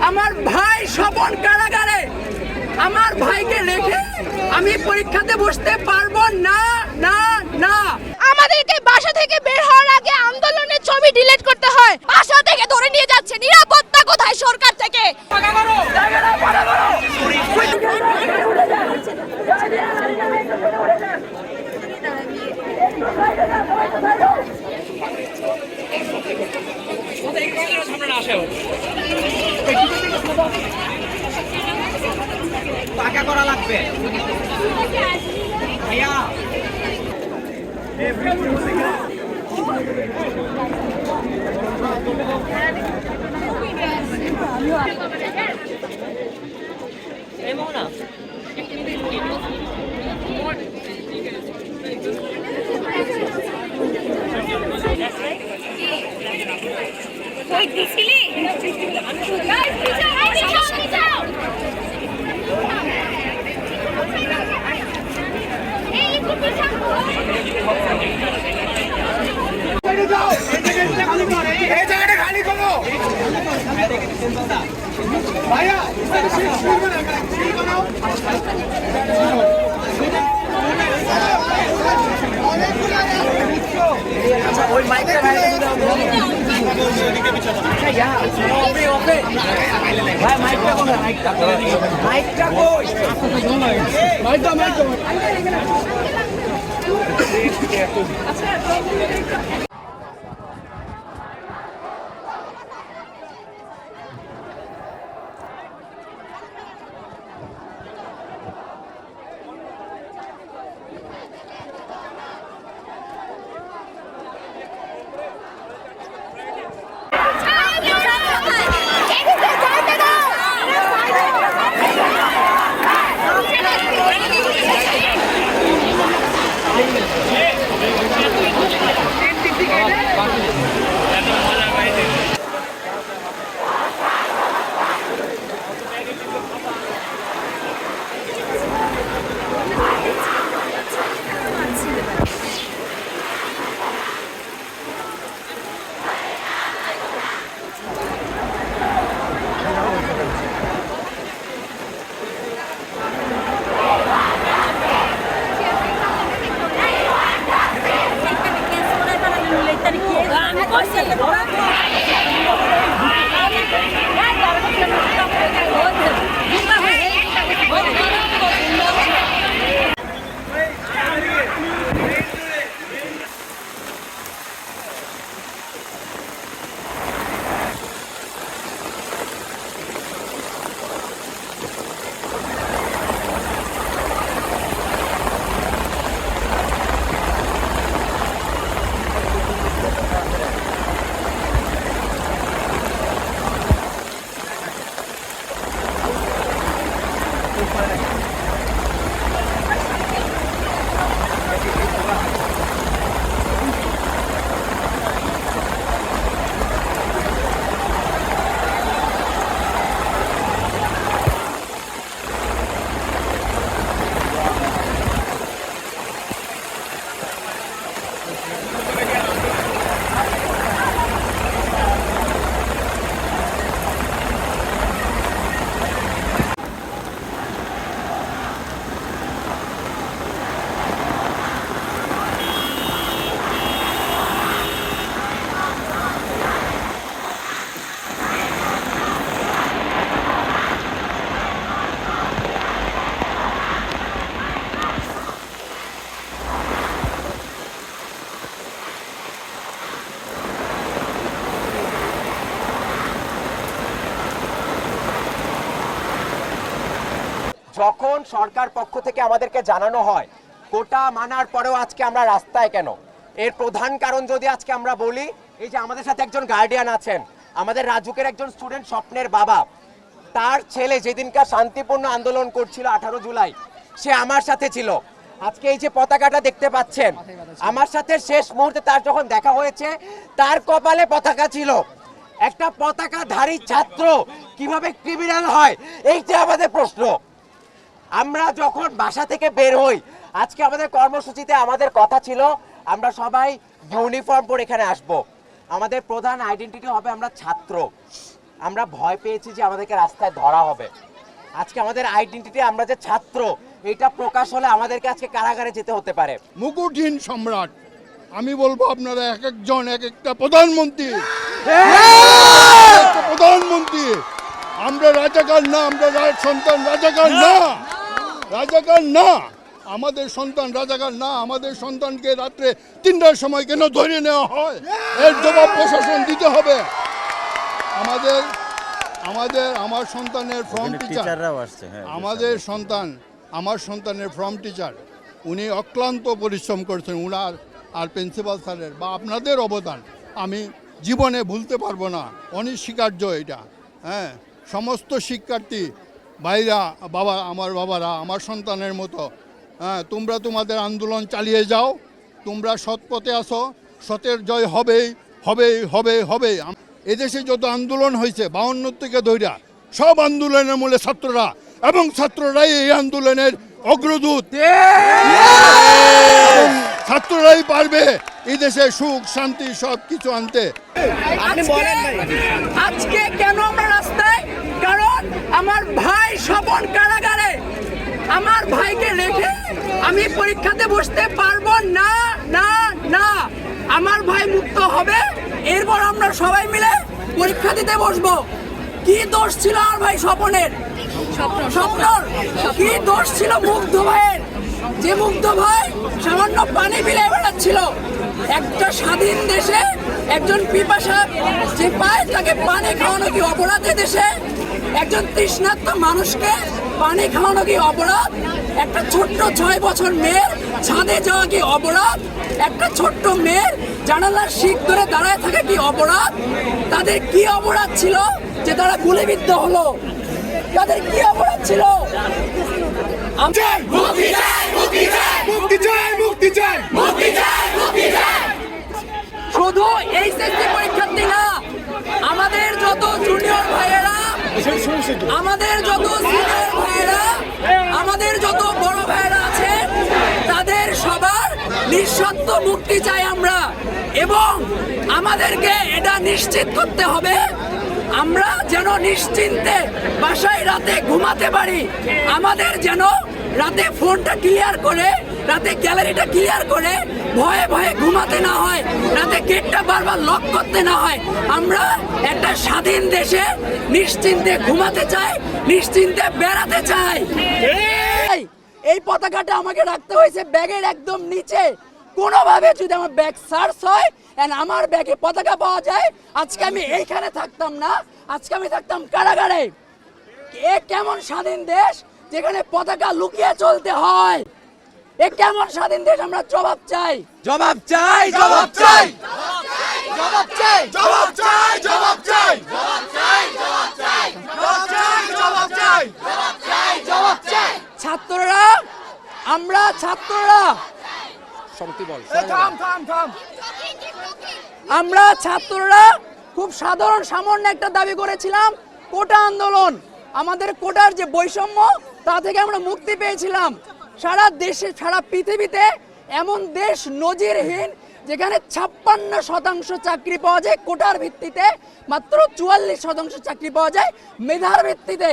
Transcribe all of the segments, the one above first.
আমার ভাই স্বপন কারাগারে, আমার ভাইকে রেখে আমি পরীক্ষাতে বসতে পারবো না না না। আমাদেরকে বাসা থেকে বের হওয়ার আগে আন্দোলনের ছবি ডিলিট করতে হয়, বাসা থেকে ধরে নিয়ে যাচ্ছে। নিরাপত্তা কোথায় সরকার থেকে? টাকা করা লাগবে ভাইয়া। খালি করো ভাইয়া। ওই মাইকটা ভাই মাইকটা কোথায়? মাইকটা মাইকটা কই? মাইকটা মাইকটা যখন সরকার পক্ষ থেকে আমাদেরকে জানানো হয় কোটা মানার পরেও আজকে আমরা রাস্তায় কেন, এর প্রধান কারণ যদি আজকে আমরা বলি, এই যে আমাদের সাথে একজন গার্ডিয়ান আছেন, আমাদের রাজুকের একজন স্টুডেন্ট স্বপ্নের বাবা, তার ছেলে যেদিনকার শান্তিপূর্ণ আন্দোলন করছিল 18 জুলাই, সে আমার সাথে ছিল। আজকে এই যে পতাকাটা দেখতে পাচ্ছেন, আমার সাথে শেষ মুহূর্তে তার যখন দেখা হয়েছে, তার কপালে পতাকা ছিল। একটা পতাকাধারী ছাত্র কিভাবে ক্রিমিনাল হয়, এইটা আমাদের প্রশ্ন। আমরা যখন বাসা থেকে বের হই, আজকে আমাদের কর্মসূচিতে আমাদের কথা ছিল আমরা সবাই ইউনিফর্ম পরে এখানে আসব। আমাদের প্রধান আইডেন্টিটি হবে আমরা ছাত্র। আমরা ভয় পেয়েছি যে আমাদেরকে রাস্তায় ধরা হবে। আজকে আমাদের আইডেন্টিটি, আমরা যে ছাত্র, এটা প্রকাশ হলে আমাদেরকে আজকে কারাগারে যেতে হতে পারে। মুকুটহীন সম্রাট, আমি বলবো আপনারা এক একজন এক একটা প্রধানমন্ত্রী, প্রধানমন্ত্রী। আমরা রাজাকার না, আমরা সন্তান রাজাকার না, রাজাকার না, আমাদের সন্তান রাজাকার না। আমাদের সন্তানকে রাত্রে 3টার সময় কেন ধরে নেওয়া হয়, এর জবাব প্রশাসন দিতে হবে। আমার সন্তানের ফর্ম টিচার, আমার সন্তানের ফর্ম টিচার, উনি অক্লান্ত পরিশ্রম করছেন। উনার আর প্রিন্সিপাল স্যারের বা আপনাদের অবদান আমি জীবনে ভুলতে পারবো না, অনস্বীকার্য এটা। হ্যাঁ, সমস্ত শিক্ষার্থী ভাইরা, আমার বাবারা, আমার সন্তানের মতো, হ্যাঁ, তোমরা তোমাদের আন্দোলন চালিয়ে যাও। তোমরা সৎ পথে আসো, সতের জয় হবেই, হবেই, হবে, হবে। এদেশে যত আন্দোলন হয়েছে 52 থেকে ধইরা, সব আন্দোলনের মূলে ছাত্ররা, এবং ছাত্ররাই এই আন্দোলনের অগ্রদূত। ছাত্ররাই পারবে এই দেশে সুখ শান্তি সব কিছু আনতে। আজকে কেন আমরা রাস্তায়? কারণ আমার ভাই স্বপন কারাগারে। আমার ভাইকে রেখে আমি পরীক্ষাতে বসতে পারবো না, না, না। আমার ভাই মুক্ত হবে, এরপর আমরা সবাই মিলে পরীক্ষা দিতে বসবো। কি দোষ ছিল আমার ভাই স্বপনের? স্বপ্নর কি দোষ ছিল মুগ্ধ ভাইয়ের? যে মুগ্ধ ভাই সামান্য পানি বিলে বেড়াচ্ছিল। একটা স্বাধীন দেশে একজন পিপাসা যে পায় তাকে পানি খাওয়ানো কি অপরাধ? দেশে একজন তৃষ্ণার্ত মানুষকে পানি খাওয়ানো কি অপরাধ? একটা ছোট্ট 6 বছর মেয়ের ছাদে যাওয়া কি অপরাধ? একটা ছোট্ট মেয়ের জানালার শিক ধরে দাঁড়ায় থাকা কি অপরাধ? তাদের কি অপরাধ ছিল যে তারা গুলিবিদ্ধ হলো? তাদের কি অপরাধ ছিল? শুধু এইচএসসি পরীক্ষার্থী না, আমাদের যত জুনিয়র ভাইয়েরা, আমাদের যত সিনিয়র ভাইয়েরা, আমাদের যত বড় ভাইয়েরা আছে, তাদের সবার নিঃশর্ত মুক্তি চাই আমরা। এবং আমাদেরকে এটা নিশ্চিত করতে হবে আমরা যেন নিশ্চিন্তে বাসায় রাতে ঘুমাতে পারি। আমাদের যেন রাতে ফোনটা ক্লিয়ার করে, রাতে গ্যালারিটা ক্লিয়ার করে ভয়ে ভয়ে ঘুমাতে না হয়, রাতে গেটটা বারবার লক করতে না হয়। আমরা একটা স্বাধীন দেশে নিশ্চিন্তে ঘুমাতে চাই, নিশ্চিন্তে বেড়াতে চাই। এই পতাকাটা আমাকে রাখতে হয়েছে ব্যাগের একদম নিচে। কোনোভাবে যদি আমার ব্যাগ সার্চ হয় এন্ড আমার ব্যাগে পতাকা পাওয়া যায়, আজকে আমি এইখানে থাকতাম না, আজকে আমি থাকতাম কারাগারে। এ কেমন স্বাধীন দেশ যেখানে পতাকা লুকিয়ে চলতে হয়? এ কেমন স্বাধীন দেশ? আমরা জবাব চাই, জবাব চাই, জবাব চাই, জবাব চাই, জবাব চাই, জবাব চাই, জবাব চাই, জবাব চাই, জবাব চাই, জবাব চাই, জবাব চাই, জবাব চাই। ছাত্ররা, আমরা ছাত্ররা, থাম থাম থাম। আমরা ছাত্ররা খুব সাধারণ সামান্য একটা দাবি করেছিলাম, কোটা আন্দোলন। আমাদের কোটার যে বৈষম্য, তা থেকে আমরা মুক্তি পেয়েছিলাম। সারা দেশে, সারা পৃথিবীতে এমন দেশ নজিরহীন যেখানে 56% চাকরি পাওয়া যায় কোটার ভিত্তিতে, মাত্র 44% চাকরি পাওয়া যায় মেধার ভিত্তিতে।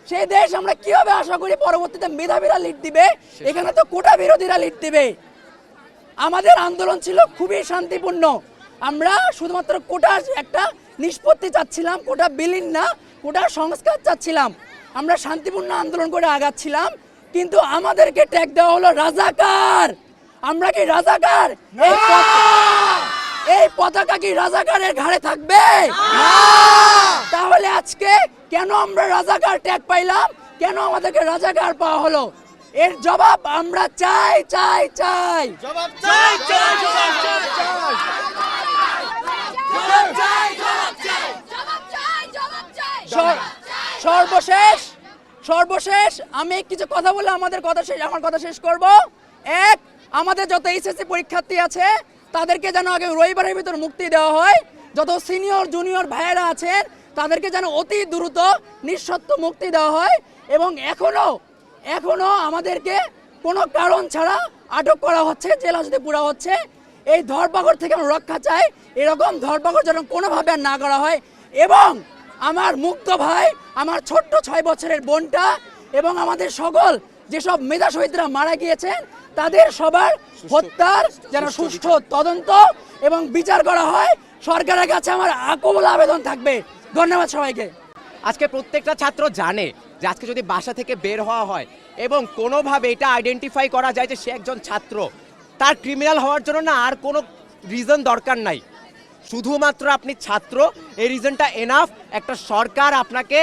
সেই দেশ আমরা কিভাবে আশা করি পরবর্তীতে মেধাবীরা লিড দিবে? এখানে তো কোটা বিরোধীরা লিড দিবে। আমাদের আন্দোলন ছিল খুবই শান্তিপূর্ণ। আমরা শুধুমাত্র কোটার একটা নিষ্পত্তি চাচ্ছিলাম, কোটা বিলীন না, কোটার সংস্কার চাচ্ছিলাম। আমরা শান্তিপূর্ণ আন্দোলন করে আগাচ্ছিলাম, কিন্তু আমাদেরকে ট্যাগ দেওয়া হলো রাজাকার। আমরা কি রাজাকার? এই পতাকা কি রাজাকারের ঘাড়ে থাকবে? তাহলে আজকে কেন আমরা রাজাকার ট্যাগ পাইলাম? কেন আমাদেরকে রাজাকার পাওয়া হলো? এর জবাব আমরা চাই, চাই, চাই। জবাব চাই, চাই, জবাব চাই, চাই। জবাব চাই, জবাব চাই, জবাব চাই, জবাব চাই। সর্বশেষ আমি কিছু কথা বলে আমার কথা শেষ করব। এক, আমাদের যত এইচএসসি পরীক্ষার্থী আছে তাদেরকে যেন আগে রবিবারের ভিতর মুক্তি দেওয়া হয়। যত সিনিয়র জুনিয়র ভাইয়েরা আছেন তাদেরকে যেন অতি দ্রুত নিঃশর্ত মুক্তি দেওয়া হয়। এবং এখনো আমাদেরকে কোনো কারণ ছাড়া আটক করা হচ্ছে, জেলা যদি পুরা হচ্ছে। এই ধরপাকড় থেকে আমরা রক্ষা চাই। এরকম ধরপাকড় যেন কোনোভাবে আর না করা হয়। এবং আমার মুক্ত ভাই, আমার ছোট্ট 6 বছরের বোনটা এবং আমাদের সকল যেসব মেধা শহীদরা মারা গিয়েছেন তাদের সবার হত্যার যেন সুষ্ঠু তদন্ত এবং বিচার করা হয়। সরকারের কাছে আমার আকুল আবেদন থাকবে। ধন্যবাদ সবাইকে। আজকে প্রত্যেকটা ছাত্র জানে যে আজকে যদি বাসা থেকে বের হওয়া হয় এবং কোনোভাবে এটা আইডেন্টিফাই করা যায় যে সে একজন ছাত্র, তার ক্রিমিনাল হওয়ার জন্য না আর কোনো রিজন দরকার নাই, শুধুমাত্র আপনি ছাত্র, এই রিজনটা এনাফ একটা সরকার আপনাকে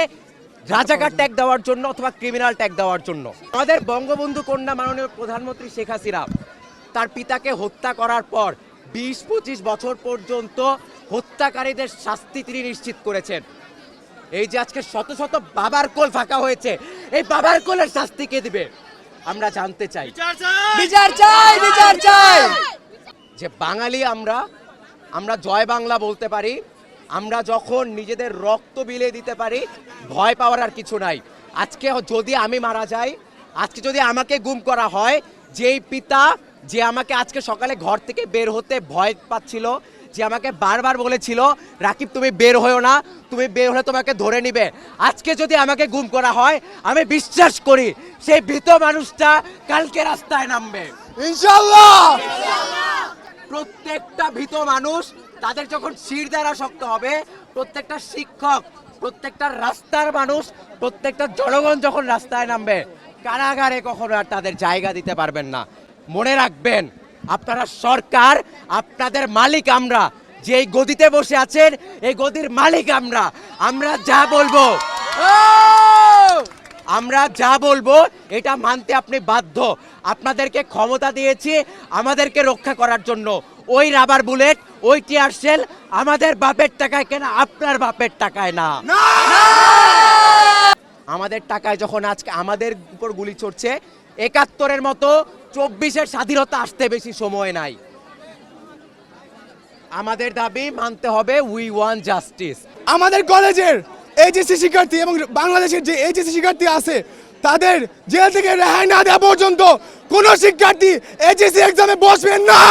রাজাকার ট্যাগ দেওয়ার জন্য অথবা ক্রিমিনাল ট্যাগ দেওয়ার জন্য। আমাদের বঙ্গবন্ধু কন্যা মাননীয় প্রধানমন্ত্রী শেখ হাসিনা তার পিতাকে হত্যা করার পর 20-25 বছর পর্যন্ত হত্যাকারীদের শাস্তি তিনি নিশ্চিত করেছেন। এই যে আজকে শত শত বাবার কোল ফাঁকা হয়েছে, এই বাবার কোলের শাস্তি কে দিবে আমরা জানতে চাই। বিচার চাই, বিচার চাই। যে বাঙালি আমরা জয় বাংলা বলতে পারি, আমরা যখন নিজেদের রক্ত বিলিয়ে দিতে পারি, ভয় পাওয়ার আর কিছু নাই। আজকে যদি আমি মারা যাই, আজকে যদি আমাকে গুম করা হয়, যেই পিতা যে আমাকে আজকে সকালে ঘর থেকে বের হতে ভয় পাচ্ছিল, যে আমাকে বারবার বলেছিল রাকিব তুমি বের হয়েও না, তুমি বের হলে তোমাকে ধরে নিবে, আজকে যদি আমাকে গুম করা হয় আমি বিশ্বাস করি সেই ভীত মানুষটা কালকে রাস্তায় নামবে ইনশাআল্লাহ। প্রত্যেকটা ভীত মানুষ তাদের যখন শির দ্বারা শক্ত হবে, প্রত্যেকটা শিক্ষক, প্রত্যেকটা রাস্তার মানুষ, প্রত্যেকটা জনগণ যখন রাস্তায় নামবে, কারাগারে কখনো আর তাদের জায়গা দিতে পারবেন না। মনে রাখবেন আপনারা সরকার, আপনাদের মালিক আমরা, যে এই গদিতে বসে আছেন এই গদির মালিক আমরা। আমরা যা বলবো এটা মানতে আপনি বাধ্য। আপনাদেরকে ক্ষমতা দিয়েছি আমাদেরকে রক্ষা করার জন্য। ওই রাবার বুলেট, ওই টিয়ার শেল আমাদের বাপের টাকায় কেনা, আপনার বাপের টাকায় না। আমাদের টাকায় যখন আজকে আমাদের উপর গুলি চড়ছে, ৭১-এর মতো ২৪-এর স্বাধীনতা আসতে বেশি সময় নাই। আমাদের দাবি মানতে হবে, উই ওয়ান্ট জাস্টিস। আমাদের কলেজের এইচএসসি শিক্ষার্থী এবং বাংলাদেশের যে এইচএসসি শিক্ষার্থী আছে তাদের জেল থেকে রেহাই না দেওয়া পর্যন্ত কোনো শিক্ষার্থী এইচএসসি এক্সামে বসবেন না।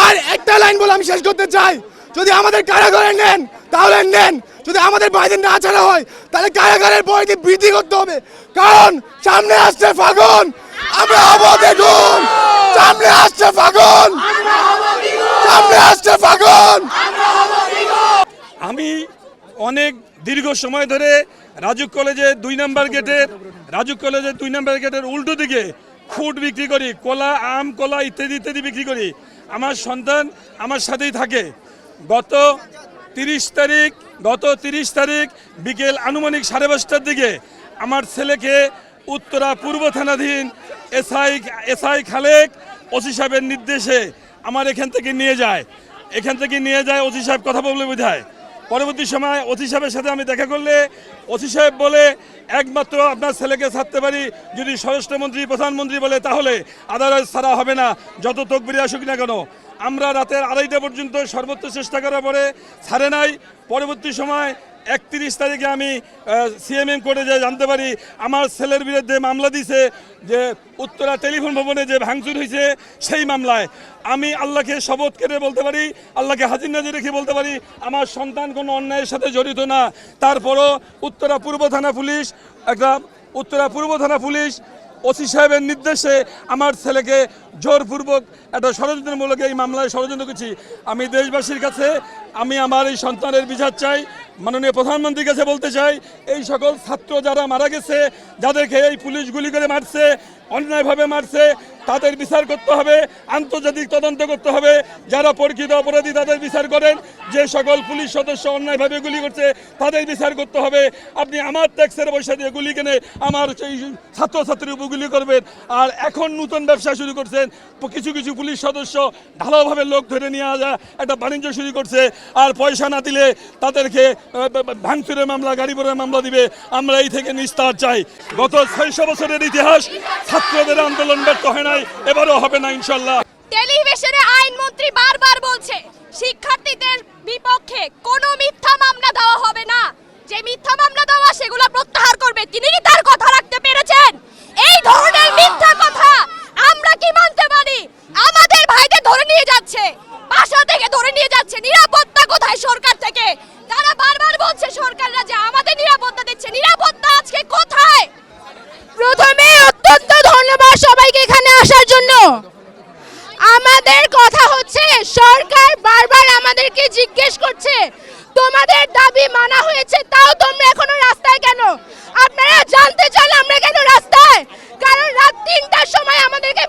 আর একটা লাইন বলে আমি শেষ করতে চাই, যদি আমাদের কারাগারে নেন তাহলে নেন, যদি আমাদের বাইরে না ছাড়া হয় তাহলে কারাগারের পরিধি বৃদ্ধি করতে হবে, কারণ সামনে আসছে ফাগুন, আমরা হব দ্বিগুণ। সামনে আসছে ফাগুন, সামনে আসছে ফাগুন। আমি অনেক দীর্ঘ সময় ধরে রাজু কলেজের 2 নম্বর গেটের উল্টো দিকে ফুড বিক্রি করি, কলা, আম, কলা ইত্যাদি ইত্যাদি বিক্রি করি। আমার সন্তান আমার সাথেই থাকে। গত 30 তারিখ বিকেল আনুমানিক 5:30টার দিকে আমার ছেলেকে উত্তরা পূর্ব থানাধীন এসআই খালেক ওসি সাহেবের নির্দেশে আমার এখান থেকে নিয়ে যায়। ওসি সাহেব কথা বলে বোঝায়। পরবর্তী সময় ওসি সাহেবের সাথে আমি দেখা করলে ওসি সাহেব বলে একমাত্র আপনার ছেলেকে ছাড়তে পারি যদি স্বরাষ্ট্রমন্ত্রী, প্রধানমন্ত্রী বলে, তাহলে আদালত ছাড়া হবে না, যত তকবিরে আসুক না কেন। আমরা রাতের 2:30 পর্যন্ত সর্বোচ্চ চেষ্টা করার পরে ছাড়ে নাই। পরবর্তী সময় 31 তারিখে আমি সিএমএম কোর্টে যে জানতে পারি আমার ছেলের বিরুদ্ধে মামলা দিছে, যে উত্তরা টেলিফোন ভবনে যে ভাঙচুর হয়েছে সেই মামলায়। আমি আল্লাহকে শপথ করে বলতে পারি, আল্লাহকে হাজির নাজির রেখে বলতে পারি আমার সন্তান কোনো অন্যায়ের সাথে জড়িত না। তারপরও উত্তরা পূর্ব থানা পুলিশ ওসি সাহেবের নির্দেশে আমার ছেলেকে জোরপূর্বক একটা ষড়যন্ত্রমূলক এই মামলায় ষড়যন্ত্র করছি। আমি দেশবাসীর কাছে আমি আমার এই সন্তানের বিচার চাই। মাননীয় প্রধানমন্ত্রীর কাছে বলতে চাই, এই সকল ছাত্র যারা মারা গেছে, যাদেরকে এই পুলিশ গুলি করে মারছে, অন্যায়ভাবে মারছে, তাদের বিচার করতে হবে, আন্তর্জাতিক তদন্ত করতে হবে। যারা প্রকৃত অপরাধী তাদের বিচার করেন, যে সকল পুলিশ সদস্য অন্যায়ভাবে গুলি করছে তাদের বিচার করতে হবে। আপনি আমার ট্যাক্সের পয়সা দিয়ে গুলি কিনে আমার সেই ছাত্রছাত্রীর উপর গুলি করবেন। আর এখন নতুন ব্যবসা শুরু করছেন, কিছু কিছু পুলিশ সদস্য ঢালাওভাবে লোক ধরে নিয়ে আসা একটা বাণিজ্য শুরু করছে। আর পয়সা না দিলে তাদেরকে ভাঙচুরের মামলা, গাড়ি পোড়ার মামলা দিবে। আমরা এই থেকে নিস্তার চাই। গত 600 বছরের ইতিহাস ছাত্রদের আন্দোলন ব্যর্থ হয় নাই, এবারও হবে না ইনশাল্লাহ। টেলিভিশনে আইনমন্ত্রী বারবার বলছে শিক্ষার্থীদের বিপক্ষে কোনো মিথ্যা মামলা দেওয়া হবে না, যে মিথ্যা মামলা দেওয়া সেগুলো প্রত্যাহার করবে। তিনি কি তার কথা রাখতে পেরেছেন? এই ধরনের মিথ্যা কথা আমরা কি মানতে পারি? আমাদের ভাইদের ধরে নিয়ে যাচ্ছে, বাসা থেকে ধরে নিয়ে যাচ্ছে, নিরাপত্তা কোথায় সরকার থেকে? সরকার বারবার আমাদেরকে জিজ্ঞেস করছে তোমাদের দাবি মানা হয়েছে তাও তোমরা এখনো রাস্তায় কেন? আপনারা জানতে চান আমরা কেন রাস্তায়? কারণ রাত 3টার সময় আমাদেরকে